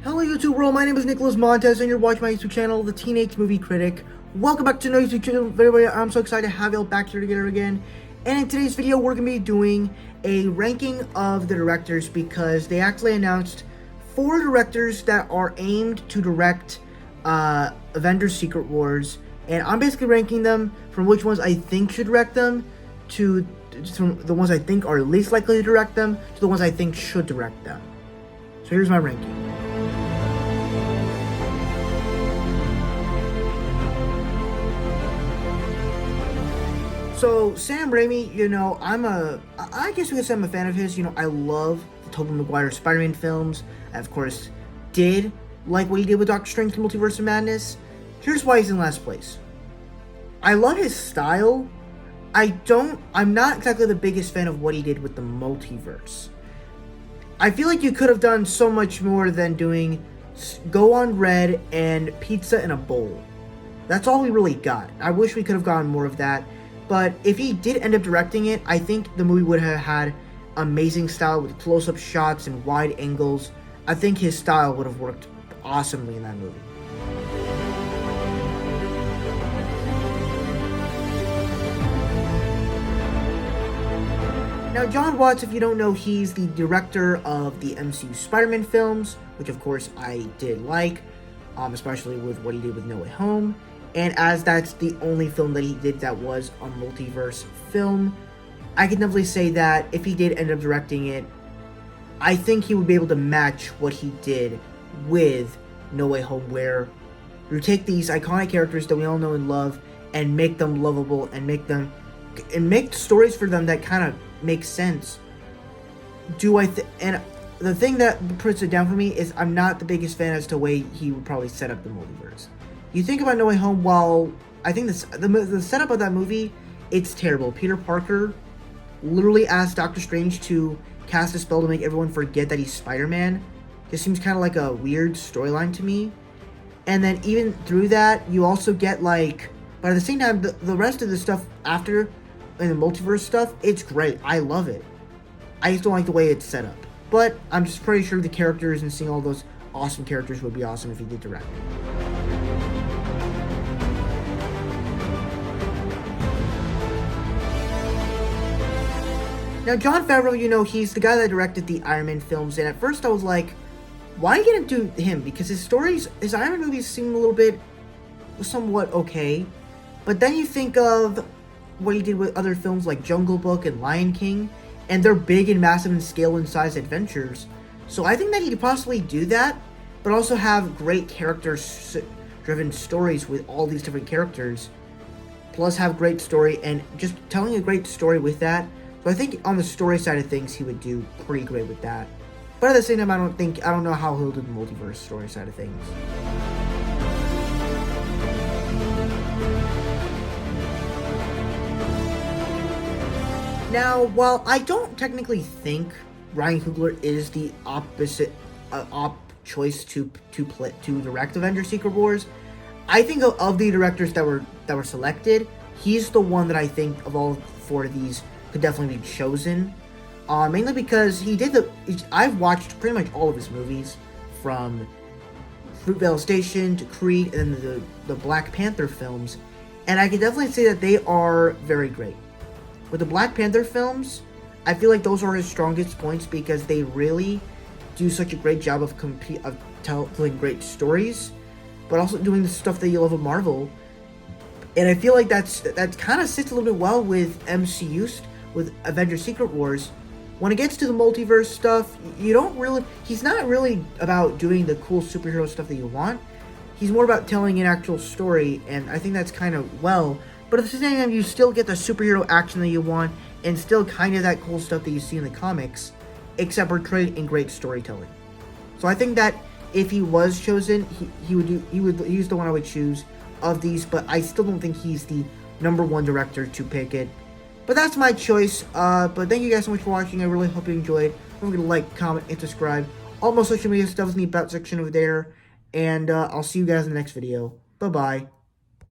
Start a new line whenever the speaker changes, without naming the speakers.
Hello YouTube world, my name is Nicholas Montes and you're watching my YouTube channel, The Teenage Movie Critic. Welcome back to another YouTube channel. I'm so excited to have y'all back here together again. And in today's video, we're going to be doing a ranking of the directors because they actually announced 4 directors that are aimed to direct Avengers Secret Wars. And I'm basically ranking them from which ones I think should direct them to the ones I think are least likely to direct them to the ones I think should direct them. So here's my ranking. So, Sam Raimi, I guess you could say I'm a fan of his. I love the Tobey Maguire Spider-Man films. I, of course, did like what he did with Doctor Strange: The Multiverse of Madness. Here's why he's in last place. I love his style. I'm not exactly the biggest fan of what he did with the multiverse. I feel like you could have done so much more than doing Go on Red and Pizza in a Bowl. That's all we really got. I wish we could have gotten more of that. But if he did end up directing it, I think the movie would have had amazing style with close-up shots and wide angles. I think his style would have worked awesomely in that movie. Now, Jon Watts, if you don't know, he's the director of the MCU Spider-Man films, which of course I did like, especially with what he did with No Way Home. And as that's the only film that he did that was a multiverse film, I can definitely say that if he did end up directing it, I think he would be able to match what he did with No Way Home, where you take these iconic characters that we all know and love and make them lovable and make stories for them that kind of make sense. And the thing that puts it down for me is I'm not the biggest fan as to the way he would probably set up the multiverse. You think about No Way Home, while I think the setup of that movie, it's terrible. Peter Parker literally asked Doctor Strange to cast a spell to make everyone forget that he's Spider-Man. This seems kind of like a weird storyline to me. And then even through that, you also get but at the same time, the rest of the stuff after, and the multiverse stuff, it's great. I love it. I just don't like the way it's set up. But I'm just pretty sure the characters and seeing all those awesome characters would be awesome if he did direct it. Now, Jon Favreau, he's the guy that directed the Iron Man films, and at first I was like, why are you gonna do him? Because his Iron Man movies seem a little bit, somewhat okay, but then you think of what he did with other films like Jungle Book and Lion King, and they're big and massive in scale and size adventures, so I think that he could possibly do that, but also have great character-driven stories with all these different characters, plus have great story, and just telling a great story with that. So I think on the story side of things, he would do pretty great with that. But at the same time, I don't know how he'll do the multiverse story side of things. Now, while I don't technically think Ryan Coogler is the opposite choice to direct Avengers Secret Wars, I think of the directors that were selected, he's the one that I think of all 4 of these could definitely be chosen, mainly because I've watched pretty much all of his movies, from Fruitvale Station to Creed and then the Black Panther films, and I can definitely say that they are very great. With the Black Panther films, I feel like those are his strongest points because they really do such a great job of telling great stories, but also doing the stuff that you love of Marvel. And I feel like that kind of sits a little bit well with MCU, with Avengers Secret Wars. When it gets to the multiverse stuff, he's not really about doing the cool superhero stuff that you want. he's more about telling an actual story, and I think that's kind of well. But at the same time, you still get the superhero action that you want, and still kind of that cool stuff that you see in the comics, except portrayed in great storytelling. So I think that if he was chosen, he's the one I would choose of these. But I still don't think he's the #1 director to pick it. But that's my choice. But thank you guys so much for watching. I really hope you enjoyed. Don't forget to like, comment, and subscribe. All my social media stuff is in the about section over there. And I'll see you guys in the next video. Bye-bye.